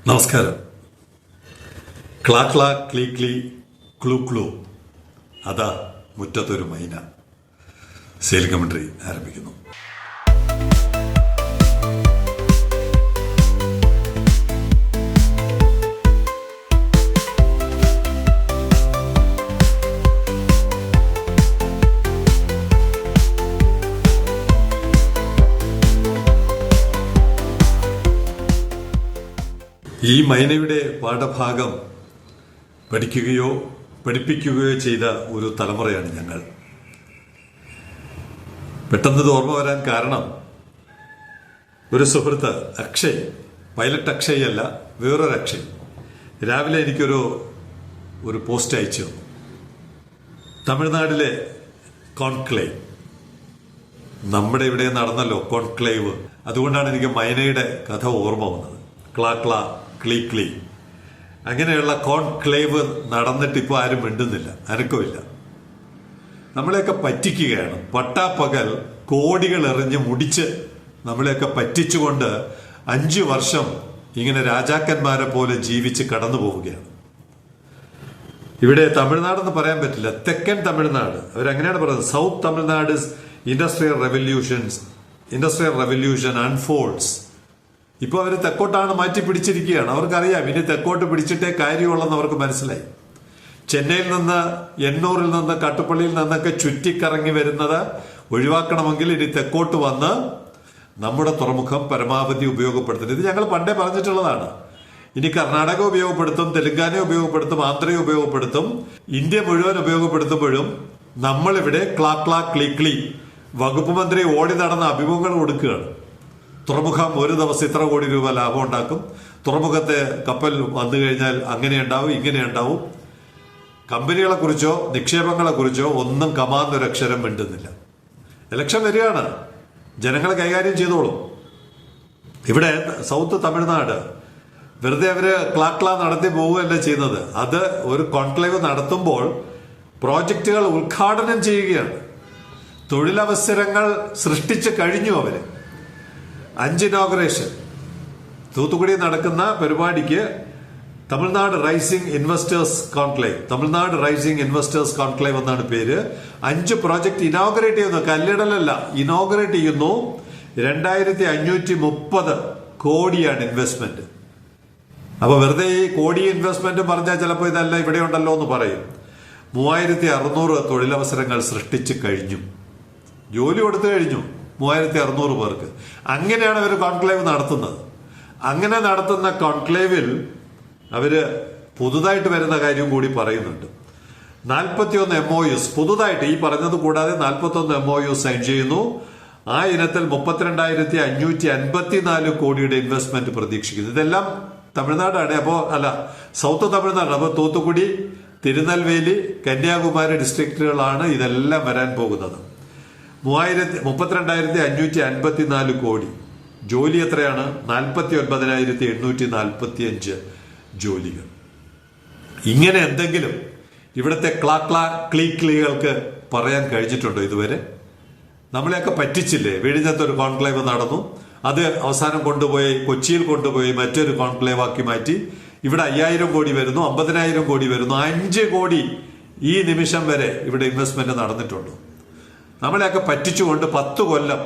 നമസ്കാരം. ക്ലാ ക്ലാ ക്ലീ ക്ലീ ക്ലൂ ക്ലൂ, അതാ മുറ്റത്തൊരു മൈന. സെയിൽ കമന്ററി ആരംഭിക്കുന്നു. ഈ മൈനയുടെ പാഠഭാഗം പഠിക്കുകയോ പഠിപ്പിക്കുകയോ ചെയ്ത ഒരു തലമുറയാണ് ഞങ്ങൾ. പെട്ടെന്ന് ഓർമ്മ വരാൻ കാരണം, ഒരു സുഹൃത്ത് അക്ഷയ്, പൈലറ്റ് അക്ഷയ് അല്ല, വേറൊരു അക്ഷയ്, രാവിലെ എനിക്കൊരു പോസ്റ്റ് അയച്ചു. തമിഴ്നാട്ടിലെ കോൺക്ലേവ്, നമ്മുടെ ഇവിടെ നടന്നല്ലോ കോൺക്ലേവ്, അതുകൊണ്ടാണ് എനിക്ക് മൈനയുടെ കഥ ഓർമ്മ വന്നത്. ക്ലാ ക്ലാ ക്ലീ ക്ലീ, അങ്ങനെയുള്ള കോൺക്ലേവ് നടന്നിട്ട് ഇപ്പോൾ ആരും മിണ്ടുന്നില്ല, അനക്കമില്ല. നമ്മളെയൊക്കെ പറ്റിക്കുകയാണ്. പട്ടാപ്പകൽ കോടികൾ എറിഞ്ഞ് മുടിച്ച് നമ്മളെയൊക്കെ പറ്റിച്ചുകൊണ്ട് 5 വർഷം ഇങ്ങനെ രാജാക്കന്മാരെ പോലെ ജീവിച്ച് കടന്നു പോവുകയാണ്. ഇവിടെ തമിഴ്നാടെന്ന് പറയാൻ പറ്റില്ല, തെക്കൻ തമിഴ്നാട്, അവരങ്ങനെയാണ് പറയുന്നത്. South Tamil Nadu industrial revolution unfolds. ഇപ്പൊ അവർ തെക്കോട്ടാണ് മാറ്റി പിടിച്ചിരിക്കുകയാണ്. അവർക്കറിയാം ഇനി തെക്കോട്ട് പിടിച്ചിട്ടേ കാര്യമുള്ളെന്ന് അവർക്ക് മനസ്സിലായി. ചെന്നൈയിൽ നിന്ന്, എണ്ണൂറിൽ നിന്ന്, കട്ടുപ്പള്ളിയിൽ നിന്നൊക്കെ ചുറ്റിക്കറങ്ങി വരുന്നത് ഒഴിവാക്കണമെങ്കിൽ ഇനി തെക്കോട്ട് വന്ന് നമ്മുടെ തുറമുഖം പരമാവധി ഉപയോഗപ്പെടുത്തുന്നത്. ഇത് ഞങ്ങൾ പണ്ടേ പറഞ്ഞിട്ടുള്ളതാണ്. ഇനി കർണാടക ഉപയോഗപ്പെടുത്തും, തെലുങ്കാന ഉപയോഗപ്പെടുത്തും, ആന്ധ്രയെ ഉപയോഗപ്പെടുത്തും, ഇന്ത്യ മുഴുവൻ ഉപയോഗപ്പെടുത്തുമ്പോഴും നമ്മളിവിടെ ക്ലാ ക്ലാ ക്ലീ ക്ലീ വകുപ്പ് മന്ത്രി ഓടി നടന്ന അഭിമുഖങ്ങൾ കൊടുക്കുകയാണ്. തുറമുഖം ഒരു ദിവസം ഇത്ര കോടി രൂപ ലാഭം ഉണ്ടാക്കും, തുറമുഖത്തെ കപ്പൽ വന്നു കഴിഞ്ഞാൽ അങ്ങനെ ഉണ്ടാവും, ഇങ്ങനെ ഉണ്ടാവും. കമ്പനികളെ കുറിച്ചോ നിക്ഷേപങ്ങളെ കുറിച്ചോ ഒന്നും കമാന്നൊരക്ഷരം മിണ്ടുന്നില്ല. ഇലക്ഷൻ വരികയാണ്, ജനങ്ങളെ കൈകാര്യം ചെയ്തോളും. ഇവിടെ സൗത്ത് തമിഴ്നാട് വെറുതെ അവര് ക്ലാ നടത്തി പോവുകയല്ല ചെയ്യുന്നത്. അത് ഒരു കോൺക്ലേവ് നടത്തുമ്പോൾ പ്രോജക്റ്റുകൾ ഉദ്ഘാടനം ചെയ്യുകയാണ്. തൊഴിലവസരങ്ങൾ സൃഷ്ടിച്ചു കഴിഞ്ഞു അവര്. 5 ഇനോഗ്രേഷൻ തൂത്തുക്കുടി നടക്കുന്ന പരിപാടിക്ക് തമിഴ്നാട് റൈസിംഗ് ഇൻവെസ്റ്റേഴ്സ് കോൺക്ലേവ് എന്നാണ് പേര്. 5 പ്രോജക്ട് ഇനോഗ്രേറ്റ് ചെയ്യുന്നു. കല്ലിടലല്ല, ഇനോഗ്രേറ്റ് ചെയ്യുന്നു. 2530 കോടിയാണ് ഇൻവെസ്റ്റ്മെന്റ്. അപ്പൊ വെറുതെ ഈ കോടി ഇൻവെസ്റ്റ്മെന്റ് പറഞ്ഞാൽ ചിലപ്പോൾ ഇതല്ല ഇവിടെ ഉണ്ടല്ലോ എന്ന് പറയും. 3600 തൊഴിലവസരങ്ങൾ സൃഷ്ടിച്ചു കഴിഞ്ഞു, ജോലി കൊടുത്തു കഴിഞ്ഞു 3600 പേർക്ക്. അങ്ങനെയാണ് അവർ കോൺക്ലേവ് നടത്തുന്നത്. അങ്ങനെ നടത്തുന്ന കോൺക്ലേവിൽ അവര് പുതുതായിട്ട് വരുന്ന കാര്യം കൂടി പറയുന്നുണ്ട്. 41 MOUs പുതുതായിട്ട്, ഈ പറഞ്ഞത് കൂടാതെ 41 MOUs സൈൻ ചെയ്യുന്നു. ആ ഇനത്തിൽ 32,554 കോടിയുടെ ഇൻവെസ്റ്റ്മെന്റ് പ്രതീക്ഷിക്കുന്നു. ഇതെല്ലാം തമിഴ്നാടാണ്. സൗത്ത് തമിഴ്നാട്. അപ്പോൾ തൂത്തുക്കുടി, തിരുനെൽവേലി, കന്യാകുമാരി ഡിസ്ട്രിക്റ്റുകളാണ് ഇതെല്ലാം വരാൻ പോകുന്നത്. 32,554 കോടി. ജോലി എത്രയാണ്? 49,845 ജോലികൾ. ഇങ്ങനെ എന്തെങ്കിലും ഇവിടുത്തെ ക്ലാ ക്ലാ ക്ലീ ക്ലീകൾക്ക് പറയാൻ കഴിഞ്ഞിട്ടുണ്ടോ ഇതുവരെ? നമ്മളെയൊക്കെ പറ്റിച്ചില്ലേ? വിഴിഞ്ഞത്തൊരു കോൺക്ലേവ് നടന്നു, അത് അവസാനം കൊച്ചിയിൽ കൊണ്ടുപോയി മറ്റൊരു കോൺക്ലേവ് ആക്കി മാറ്റി. ഇവിടെ 5000 കോടി വരുന്നു, 50,000 കോടി വരുന്നു, 5 കോടി ഈ നിമിഷം വരെ ഇവിടെ ഇൻവെസ്റ്റ്മെന്റ് നടന്നിട്ടുണ്ടോ? നമ്മളെയൊക്കെ പറ്റിച്ചുകൊണ്ട് 10 കൊല്ലം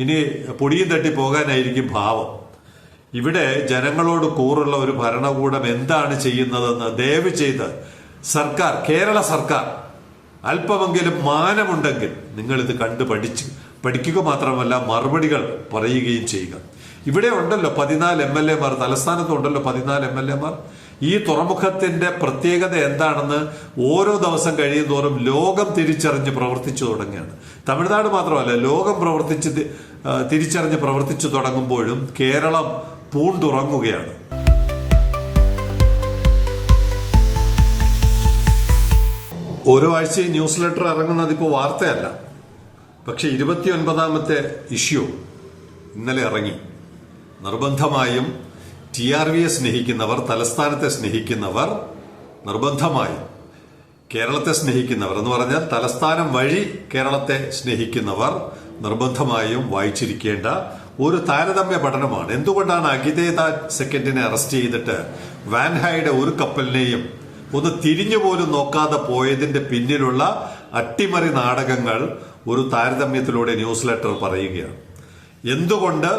ഇനി പൊടിയും തട്ടി പോകാനായിരിക്കും ഭാവം. ഇവിടെ ജനങ്ങളോട് കൂറുള്ള ഒരു ഭരണകൂടം എന്താണ് ചെയ്യുന്നതെന്ന് ദയവ് ചെയ്ത് കേരള സർക്കാർ അല്പമെങ്കിലും മാനമുണ്ടെങ്കിൽ നിങ്ങളിത് കണ്ട് പഠിക്കുക മാത്രമല്ല മറുപടികൾ പറയുകയും ചെയ്യുക. ഇവിടെ ഉണ്ടല്ലോ 14 MLA മാർ, തലസ്ഥാനത്തുണ്ടല്ലോ 14 MLA മാർ. ഈ തുറമുഖത്തിന്റെ പ്രത്യേകത എന്താണെന്ന് ഓരോ ദിവസം കഴിയുന്തോറും ലോകം തിരിച്ചറിഞ്ഞ് പ്രവർത്തിച്ചു തുടങ്ങുകയാണ്. തമിഴ്നാട് മാത്രമല്ല, ലോകം തിരിച്ചറിഞ്ഞ് പ്രവർത്തിച്ചു തുടങ്ങുമ്പോഴും കേരളം പൂണ്ടുറങ്ങുകയാണ്. ഓരോ ആഴ്ചയും ന്യൂസ് ലെറ്റർ ഇറങ്ങുന്നത് ഇപ്പോൾ വാർത്തയല്ല. പക്ഷെ 29ാമത്തെ ഇഷ്യൂ ഇന്നലെ ഇറങ്ങി. നിർബന്ധമായും TRVയെ സ്നേഹിക്കുന്നവർ, തലസ്ഥാനത്തെ സ്നേഹിക്കുന്നവർ, നിർബന്ധമായും കേരളത്തെ സ്നേഹിക്കുന്നവർ എന്ന് പറഞ്ഞാൽ തലസ്ഥാനം വഴി കേരളത്തെ സ്നേഹിക്കുന്നവർ നിർബന്ധമായും വായിച്ചിരിക്കേണ്ട ഒരു താരതമ്യ പഠനമാണ്. എന്തുകൊണ്ടാണ് അഖിതേത സെക്കൻഡിനെ അറസ്റ്റ് ചെയ്തിട്ട് വാൻഹായുടെ ഒരു കപ്പലിനെയും ഒന്ന് തിരിഞ്ഞു പോലും നോക്കാതെ പോയതിന്റെ പിന്നിലുള്ള അട്ടിമറി നാടകങ്ങൾ ഒരു താരതമ്യത്തിലൂടെ ന്യൂസ് ലെറ്റർ പറയുകയാണ്. എന്തുകൊണ്ട്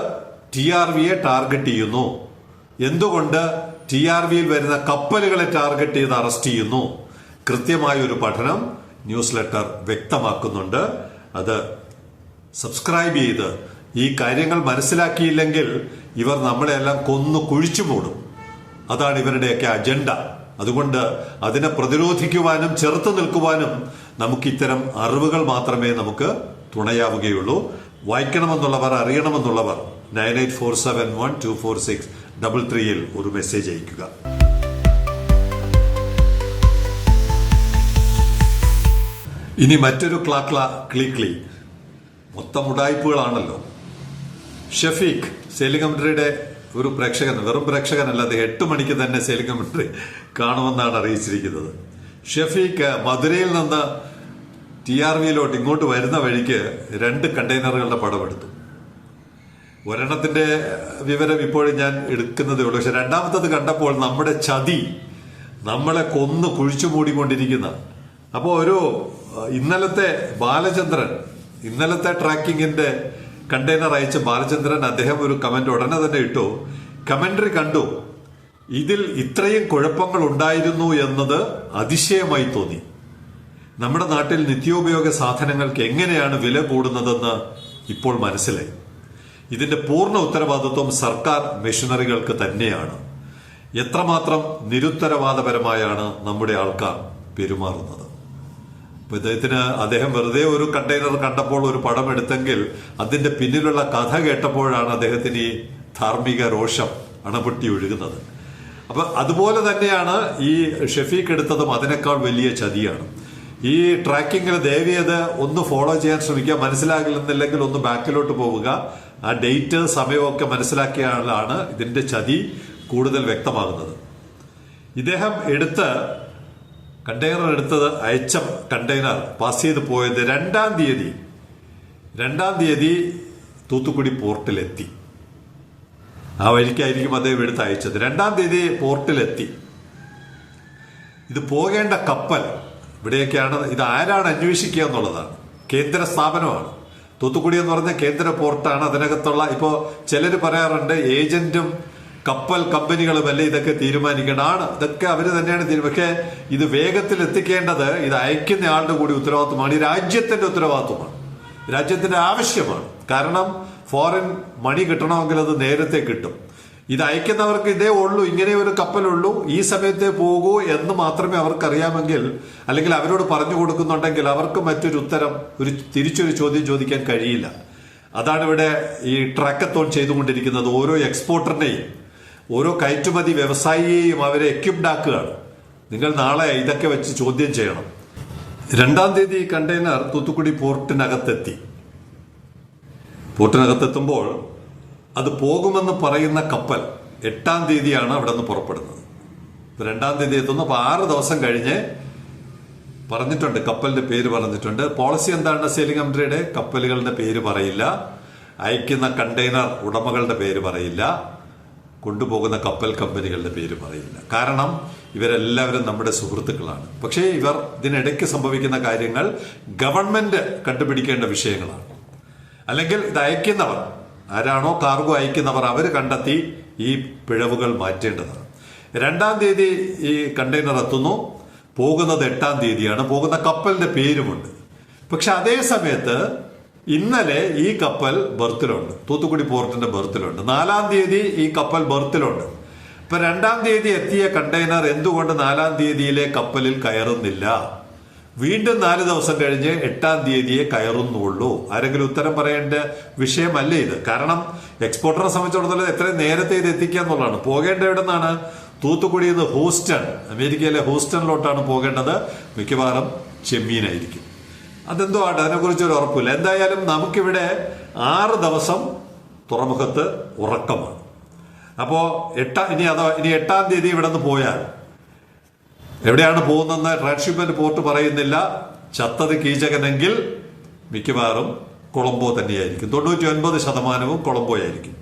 TRVയെ ടാർഗറ്റ് ചെയ്യുന്നു, എന്തുകൊണ്ട് TRVയിൽ വരുന്ന കപ്പലുകളെ ടാർഗറ്റ് ചെയ്ത് അറസ്റ്റ് ചെയ്യുന്നു, കൃത്യമായ ഒരു പഠനം ന്യൂസ് ലെറ്റർ വ്യക്തമാക്കുന്നുണ്ട്. അത് സബ്സ്ക്രൈബ് ചെയ്ത് ഈ കാര്യങ്ങൾ മനസ്സിലാക്കിയില്ലെങ്കിൽ ഇവർ നമ്മളെല്ലാം കൊന്നു കുഴിച്ചു മൂടും. അതാണ് ഇവരുടെയൊക്കെ അജണ്ട. അതുകൊണ്ട് അതിനെ പ്രതിരോധിക്കുവാനും ചെറുത്തു നിൽക്കുവാനും നമുക്ക് ഇത്തരം അറിവുകൾ മാത്രമേ നമുക്ക് തുണയാവുകയുള്ളൂ. വായിക്കണമെന്നുള്ളവർ, അറിയണമെന്നുള്ളവർ 9847124633 ഒരു മെസ്സേജ് അയക്കുക. ഇനി മറ്റൊരു ക്ലീ മൊത്തം ഉടായ്പകളാണല്ലോ. ഷഫീഖ് സെയിലിംഗ് കമന്ററിയുടെ ഒരു പ്രേക്ഷകൻ, വെറും പ്രേക്ഷകനല്ല, അത് 8 മണിക്ക് തന്നെ സെയിലിംഗ് കമന്ററി കാണുമെന്നാണ് അറിയിച്ചിരിക്കുന്നത്. ഷഫീഖ് മധുരയിൽ നിന്ന് TRVയിലോട്ട് ഇങ്ങോട്ട് വരുന്ന വഴിക്ക് 2 കണ്ടെയ്നറുകളുടെ പടമെടുത്തു. ഒരെണ്ണത്തിന്റെ വിവരം ഇപ്പോഴും ഞാൻ എടുക്കുന്നതേ ഉള്ളൂ. പക്ഷെ രണ്ടാമത്തത് കണ്ടപ്പോൾ നമ്മുടെ ചതി നമ്മളെ കൊന്നു കുഴിച്ചു മൂടിക്കൊണ്ടിരിക്കുന്ന. അപ്പോൾ ഒരു ഇന്നലത്തെ ട്രാക്കിങ്ങിന്റെ കണ്ടെയ്നർ അയച്ച ബാലചന്ദ്രൻ, അദ്ദേഹം ഒരു കമന്റ് ഉടനെ തന്നെ ഇട്ടു. കമന്ററി കണ്ടു, ഇതിൽ ഇത്രയും കുഴപ്പങ്ങൾ ഉണ്ടായിരുന്നു എന്നത് അതിശയമായി തോന്നി. നമ്മുടെ നാട്ടിൽ നിത്യോപയോഗ സാധനങ്ങൾക്ക് എങ്ങനെയാണ് വില കൂടുന്നതെന്ന് ഇപ്പോൾ മനസ്സിലായി. ഇതിന്റെ പൂർണ്ണ ഉത്തരവാദിത്വം സർക്കാർ മെഷീനറികൾക്ക് തന്നെയാണ്. എത്രമാത്രം നിരുത്തരവാദപരമായാണ് നമ്മുടെ ആൾക്കാർ പെരുമാറുന്നത്. അദ്ദേഹം വെറുതെ ഒരു കണ്ടെയ്നർ കണ്ടപ്പോൾ ഒരു പടം എടുത്തെങ്കിൽ അതിന്റെ പിന്നിലുള്ള കഥ കേട്ടപ്പോഴാണ് അദ്ദേഹത്തിന് ഈ ധാർമ്മിക രോഷം അണപൊട്ടി ഒഴുകുന്നത്. അപ്പൊ അതുപോലെ തന്നെയാണ് ഈ ഷഫീഖ് എടുത്തതും അതിനേക്കാൾ വലിയ ചതിയാണ്. ഈ ട്രാക്കിങ്ങിൽ ദയവേത് ഒന്ന് ഫോളോ ചെയ്യാൻ ശ്രമിക്കുക. മനസ്സിലാകില്ലെന്നില്ലെങ്കിൽ ഒന്ന് ബാക്കിലോട്ട് പോവുക. ആ ഡേറ്റ് സമയമൊക്കെ മനസ്സിലാക്കിയാലാണ് ഇതിന്റെ ചതി കൂടുതൽ വ്യക്തമാകുന്നത്. ഇദ്ദേഹം കണ്ടെയ്നർ അയച്ച കണ്ടെയ്നർ പാസ് ചെയ്ത് പോയത് 2-ാം തീയതി തൂത്തുക്കുടി പോർട്ടിലെത്തി. ആ വഴിക്കായിരിക്കും അദ്ദേഹം അയച്ചത്. 2-ാം തീയതി പോർട്ടിലെത്തി. ഇത് പോകേണ്ട കപ്പൽ ഇവിടെയൊക്കെയാണ്. ഇത് ആരാണ് അന്വേഷിക്കുക എന്നുള്ളതാണ്. കേന്ദ്ര സ്ഥാപനമാണ്. തൂത്തുക്കുടി എന്ന് പറഞ്ഞ കേന്ദ്ര പോർട്ടാണ്. അതിനകത്തുള്ള ഇപ്പോൾ ചിലർ പറയാറുണ്ട് ഏജന്റും കപ്പൽ കമ്പനികളുമല്ലേ ഇതൊക്കെ തീരുമാനിക്കേണ്ടതാണ്. ഇതൊക്കെ അവർ തന്നെയാണ് പക്ഷേ ഇത് വേഗത്തിൽ എത്തിക്കേണ്ടത് ഇത് അയക്കുന്ന ആളുടെ കൂടി ഉത്തരവാദിത്വമാണ്. ഈ രാജ്യത്തിന്റെ ഉത്തരവാദിത്വമാണ്, രാജ്യത്തിന്റെ ആവശ്യമാണ്. കാരണം ഫോറിൻ മണി കിട്ടണമെങ്കിൽ അത് നേരത്തെ കിട്ടും. ഇത് അയക്കുന്നവർക്ക് ഇതേ ഉള്ളൂ, ഇങ്ങനെ ഒരു കപ്പലുള്ളൂ, ഈ സമയത്തേ പോകൂ എന്ന് മാത്രമേ അവർക്കറിയാമെങ്കിൽ, അല്ലെങ്കിൽ അവരോട് പറഞ്ഞു കൊടുക്കുന്നുണ്ടെങ്കിൽ അവർക്ക് മറ്റൊരു ഉത്തരം, തിരിച്ചൊരു ചോദ്യം ചോദിക്കാൻ കഴിയില്ല. അതാണ് ഇവിടെ ഈ ട്രാക്കത്തോൺ ചെയ്തുകൊണ്ടിരിക്കുന്നത്. ഓരോ എക്സ്പോർട്ടറിനെയും ഓരോ കയറ്റുമതി വ്യവസായിയെയും അവരെ എക്യുപ്ഡ് ആക്കുകയാണ്. നിങ്ങൾ നാളെ ഇതൊക്കെ വെച്ച് ചോദ്യം ചെയ്യണം. 2-ാം തീയതി കണ്ടെയ്നർ തൂത്തുക്കുടി പോർട്ടിനകത്തെത്തുമ്പോൾ അത് പോകുമെന്ന് പറയുന്ന കപ്പൽ 8-ാം തീയതിയാണ് അവിടെ നിന്ന് പുറപ്പെടുന്നത്. 2-ാം തീയതി എത്തുന്നു. അപ്പൊ 6 ദിവസം കഴിഞ്ഞ് പറഞ്ഞിട്ടുണ്ട്, കപ്പലിന്റെ പേര് പറഞ്ഞിട്ടുണ്ട്. പോളിസി എന്താണ് സെയിലിംഗ് കമ്പനിയുടെ? കപ്പലുകളുടെ പേര് പറയില്ല, അയക്കുന്ന കണ്ടെയ്നർ ഉടമകളുടെ പേര് പറയില്ല, കൊണ്ടുപോകുന്ന കപ്പൽ കമ്പനികളുടെ പേര് പറയില്ല. കാരണം ഇവരെല്ലാവരും നമ്മുടെ സുഹൃത്തുക്കളാണ്. പക്ഷേ ഇതിനിടയ്ക്ക് സംഭവിക്കുന്ന കാര്യങ്ങൾ ഗവൺമെന്റ് കണ്ടുപിടിക്കേണ്ട വിഷയങ്ങളാണ്. അല്ലെങ്കിൽ ഇത് അയക്കുന്നവർ ആരാണോ കാർഗോ അയക്കുന്നവർ അവർ കണ്ടെത്തി ഈ പിഴവുകൾ മാറ്റേണ്ടതാണ്. 2-ാം തീയതി ഈ കണ്ടെയ്നർ എത്തുന്നു. പോകുന്നത് 8-ാം തീയതിയാണ്. പോകുന്ന കപ്പലിന്റെ പേരുമുണ്ട്. പക്ഷെ അതേ സമയത്ത് ഇന്നലെ ഈ കപ്പൽ ബർത്തിലുണ്ട്, തൂത്തുക്കുടി പോർട്ടിന്റെ ബർത്തിലുണ്ട്. 4-ാം തീയതി ഈ കപ്പൽ ബർത്തിലുണ്ട്. ഇപ്പൊ 2-ാം തീയതി എത്തിയ കണ്ടെയ്നർ എന്തുകൊണ്ട് 4-ാം തീയതിയിലെ കപ്പലിൽ കയറുന്നില്ല? വീണ്ടും 4 ദിവസം കഴിഞ്ഞ് 8-ാം തീയതിയെ കയറുന്നുള്ളൂ. ആരെങ്കിലും ഉത്തരം പറയേണ്ട വിഷയമല്ലേ ഇത്? കാരണം എക്സ്പോർട്ടറെ സംബന്ധിച്ചിടത്തോളം എത്രയും നേരത്തെ ഇത് എത്തിക്കുക എന്നുള്ളതാണ്. പോകേണ്ട എവിടെ നിന്നാണ്? തൂത്തുക്കുടിയിൽ നിന്ന് ഹൂസ്റ്റൺ, അമേരിക്കയിലെ ഹൂസ്റ്റണിലോട്ടാണ് പോകേണ്ടത്. മിക്കവാറും ചെമ്മീനായിരിക്കും. അതെന്തോ ആട്ടെ, അതിനെക്കുറിച്ച് ഒരു ഉറപ്പില്ല. എന്തായാലും നമുക്കിവിടെ 6 ദിവസം തുറമുഖത്ത് ഉറക്കമാണ്. അപ്പോ ഇനി 8-ാം തീയതി ഇവിടെ നിന്ന് പോയാൽ എവിടെയാണ് പോകുന്നതെന്ന് ട്രാൻസ്ഷിപ്മെന്റ് പോർട്ട് പറയുന്നില്ല. ചത്തത് കീചകനെങ്കിൽ മിക്കവാറും കൊളംബോ തന്നെയായിരിക്കും. 99% കൊളംബോ ആയിരിക്കും.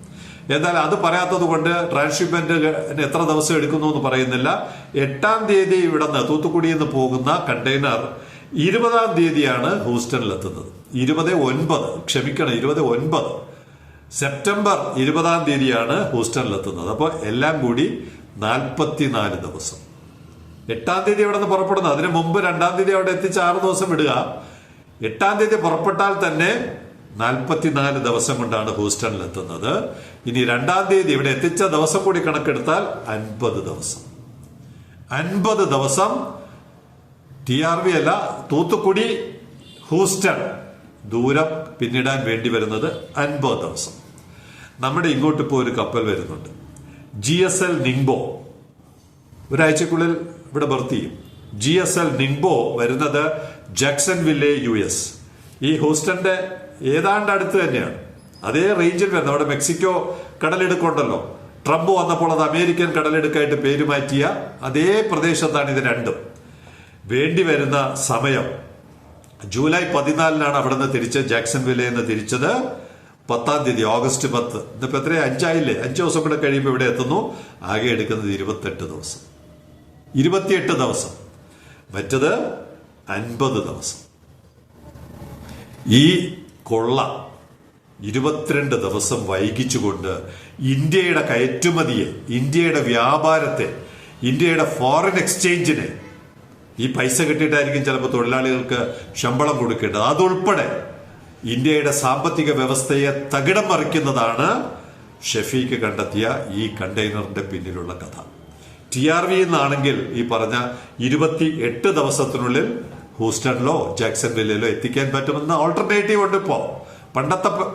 എന്നാൽ അത് പറയാത്തത് കൊണ്ട് ട്രാൻസ്ഷിപ്മെന്റ് എത്ര ദിവസം എടുക്കുന്നു എന്ന് പറയുന്നില്ല. 8-ാം തീയതി ഇവിടെ നിന്ന് തൂത്തുക്കുടിയിൽ നിന്ന് പോകുന്ന കണ്ടെയ്നർ 20-ാം തീയതിയാണ് ഹൂസ്റ്റണിൽ എത്തുന്നത്. 29 സെപ്റ്റംബർ 20-ാം തീയതിയാണ് ഹൂസ്റ്റണിൽ എത്തുന്നത്. അപ്പോൾ എല്ലാം കൂടി 44 ദിവസം. 8-ാം തീയതി ഇവിടെ നിന്ന് പുറപ്പെടുന്നത്. അതിന് മുമ്പ് 2-ാം തീയതി അവിടെ എത്തിച്ച് 6 ദിവസം വിടുക. 8-ാം തീയതി പുറപ്പെട്ടാൽ തന്നെ 44 ദിവസം കൊണ്ടാണ് ഹൂസ്റ്റണിൽ എത്തുന്നത്. ഇനി 2-ാം തീയതി ഇവിടെ എത്തിച്ച ദിവസം കൂടി കണക്കെടുത്താൽ 50 ദിവസം. 50 ദിവസം TRV അല്ല, തൂത്തുക്കുടി ഹൂസ്റ്റൺ ദൂരം പിന്നിടാൻ വേണ്ടി വരുന്നത് 50 ദിവസം. നമ്മുടെ ഇങ്ങോട്ട് ഇപ്പോൾ ഒരു കപ്പൽ വരുന്നുണ്ട്, GSL നിങ്ബോ. ഒരാഴ്ചക്കുള്ളിൽ ഇവിടെ ബർത്ത് ചെയ്യും. GSL നിങ്ബോ വരുന്നത് ജാക്സൺവില്ലെ US. ഈ ഹൂസ്റ്റന്റെ ഏതാണ്ട് അടുത്ത് തന്നെയാണ്, അതേ റേഞ്ചിൽ വരുന്നത്. അവിടെ മെക്സിക്കോ കടലിടുക്കുണ്ടല്ലോ, ട്രംപ് വന്നപ്പോൾ അത് അമേരിക്കൻ കടലിടുക്കായിട്ട് പേര് മാറ്റിയ അതേ പ്രദേശത്താണ് ഇത് രണ്ടും. വേണ്ടി വരുന്ന സമയം ജൂലൈ 14 അവിടെ നിന്ന് തിരിച്ച് ജാക്സൺവില്ലെ നിന്ന് തിരിച്ചത് 10-ാം തീയതി ഓഗസ്റ്റ് 10. ഇതിപ്പോ എത്രയും 5 ആയില്ലേ? 5 ദിവസം കൂടെ കഴിയുമ്പോൾ ഇവിടെ എത്തുന്നു. ആകെ എടുക്കുന്നത് 28 ദിവസം. 28 ദിവസം, മറ്റത് 50 ദിവസം. ഈ കൊള്ള 22 ദിവസം വൈകിച്ചുകൊണ്ട് ഇന്ത്യയുടെ കയറ്റുമതിയെ, ഇന്ത്യയുടെ വ്യാപാരത്തെ, ഇന്ത്യയുടെ ഫോറിൻ എക്സ്ചേഞ്ചിനെ, ഈ പൈസ കിട്ടിയിട്ടായിരിക്കും ചിലപ്പോൾ തൊഴിലാളികൾക്ക് ശമ്പളം കൊടുക്കേണ്ടത്, അതുൾപ്പെടെ ഇന്ത്യയുടെ സാമ്പത്തിക വ്യവസ്ഥയെ തകിടം മറിക്കുന്നതാണ് ഷെഫീഖ് കണ്ടെത്തിയ ഈ കണ്ടെയ്നറിന്റെ പിന്നിലുള്ള കഥ. TRV എന്നാണെങ്കിൽ ഈ പറഞ്ഞ 28 ദിവസത്തിനുള്ളിൽ ഹൂസ്റ്റണിലോ ജാക്സൺവില്ലയിലോ എത്തിക്കാൻ പറ്റുമെന്ന ഓൾട്ടർനേറ്റീവ് ഉണ്ട്. ഇപ്പോ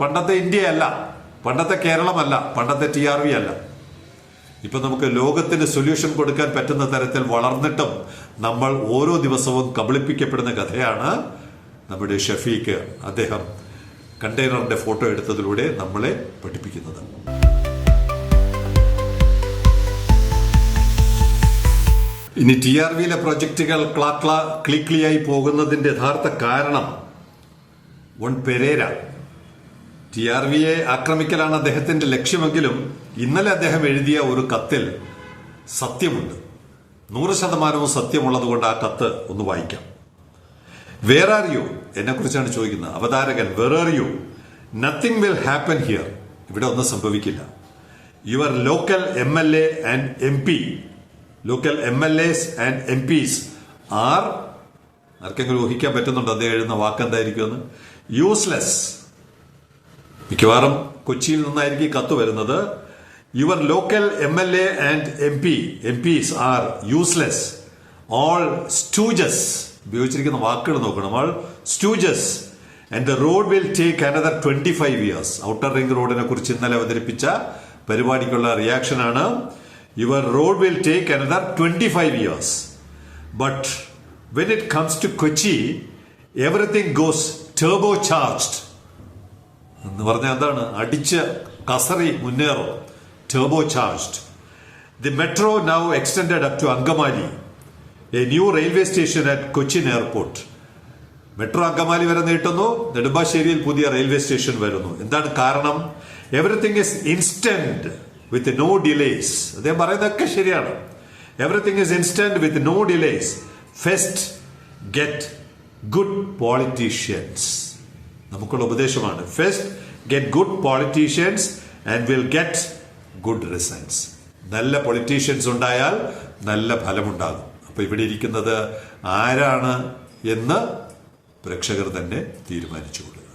പണ്ടത്തെ ഇന്ത്യയല്ല, പണ്ടത്തെ കേരളമല്ല, പണ്ടത്തെ TRV അല്ല. ഇപ്പൊ നമുക്ക് ലോകത്തിന് സൊല്യൂഷൻ കൊടുക്കാൻ പറ്റുന്ന തരത്തിൽ വളർന്നിട്ടും നമ്മൾ ഓരോ ദിവസവും കബളിപ്പിക്കപ്പെടുന്ന കഥയാണ് നമ്മുടെ ഷെഫീഖ്, അദ്ദേഹം കണ്ടെയ്നറിന്റെ ഫോട്ടോ എടുത്തതിലൂടെ നമ്മളെ പഠിപ്പിക്കുന്നത്. ഇനി TRVയിലെ പ്രൊജക്ടുകൾ ക്ലിക്ലിയായി പോകുന്നതിന്റെ യഥാർത്ഥ കാരണം പെരേര. TRVയെ ആക്രമിക്കലാണ് അദ്ദേഹത്തിന്റെ ലക്ഷ്യമെങ്കിലും ഇന്നലെ അദ്ദേഹം എഴുതിയ ഒരു കത്തിൽ സത്യമുണ്ട്. 100% സത്യമുള്ളത് കൊണ്ട് ആ കത്ത് ഒന്ന് വായിക്കാം. വേർ ആർ യു, എന്നെ കുറിച്ചാണ് ചോദിക്കുന്നത്. അവതാരകൻ, where are you, nothing will happen here, ഇവിടെ ഒന്നും സംഭവിക്കില്ല. Your local MLA and MP, local MLAs and MPs are, ആർക്കെങ്കിലും ഊഹിക്കാൻ പറ്റുന്നുണ്ടോ അദ്ദേഹം എഴുതുന്ന വാക്ക് എന്തായിരിക്കുമെന്ന്? യൂസ്ലെസ്. മിക്കവാറും കൊച്ചിയിൽ നിന്നായിരിക്കും കത്ത് വരുന്നത്. Your local MLA and MPs are useless, all stooges. ഉപയോഗിച്ചിരിക്കുന്ന വാക്കുകൾ നോക്കണം. All stooges and the road will take another 25 years. Outer ring റോഡിനെ കുറിച്ച് ഇന്നലെ അവതരിപ്പിച്ച പരിപാടിക്കുള്ള റിയാക്ഷനാണ്. Your road will take another 25 years. But when it comes to Kochi everything goes turbo charged എന്ന് പറഞ്ഞാൽ എന്താണ്? അടിച്ച് കസറി മുന്നേറും. Turbo charged. The metro now extended up to Angamaly, a new railway station at Cochin airport. Metro Angamaly വരെ നീട്ടുന്നു. നെടുമ്പാശ്ശേരിയിൽ പുതിയ റെയിൽവേ സ്റ്റേഷൻ വരുന്നു. എന്താണ് കാരണം? Everything is instant with no delays. അദ്ദേഹം പറയുന്നതൊക്കെ ശരിയാണ്. Everything is instant with no delays. First get good politicians. നമുക്കുള്ള ഉപദേശമാണ്. First get good politicians and will get good results. നല്ല പൊളിറ്റീഷ്യൻസ് ഉണ്ടായാൽ നല്ല ഫലമുണ്ടാകും. അപ്പൊ ഇവിടെ ഇരിക്കുന്നത് ആരാണ് എന്ന് പ്രേക്ഷകർ തന്നെ തീരുമാനിച്ചുകൊള്ളുക.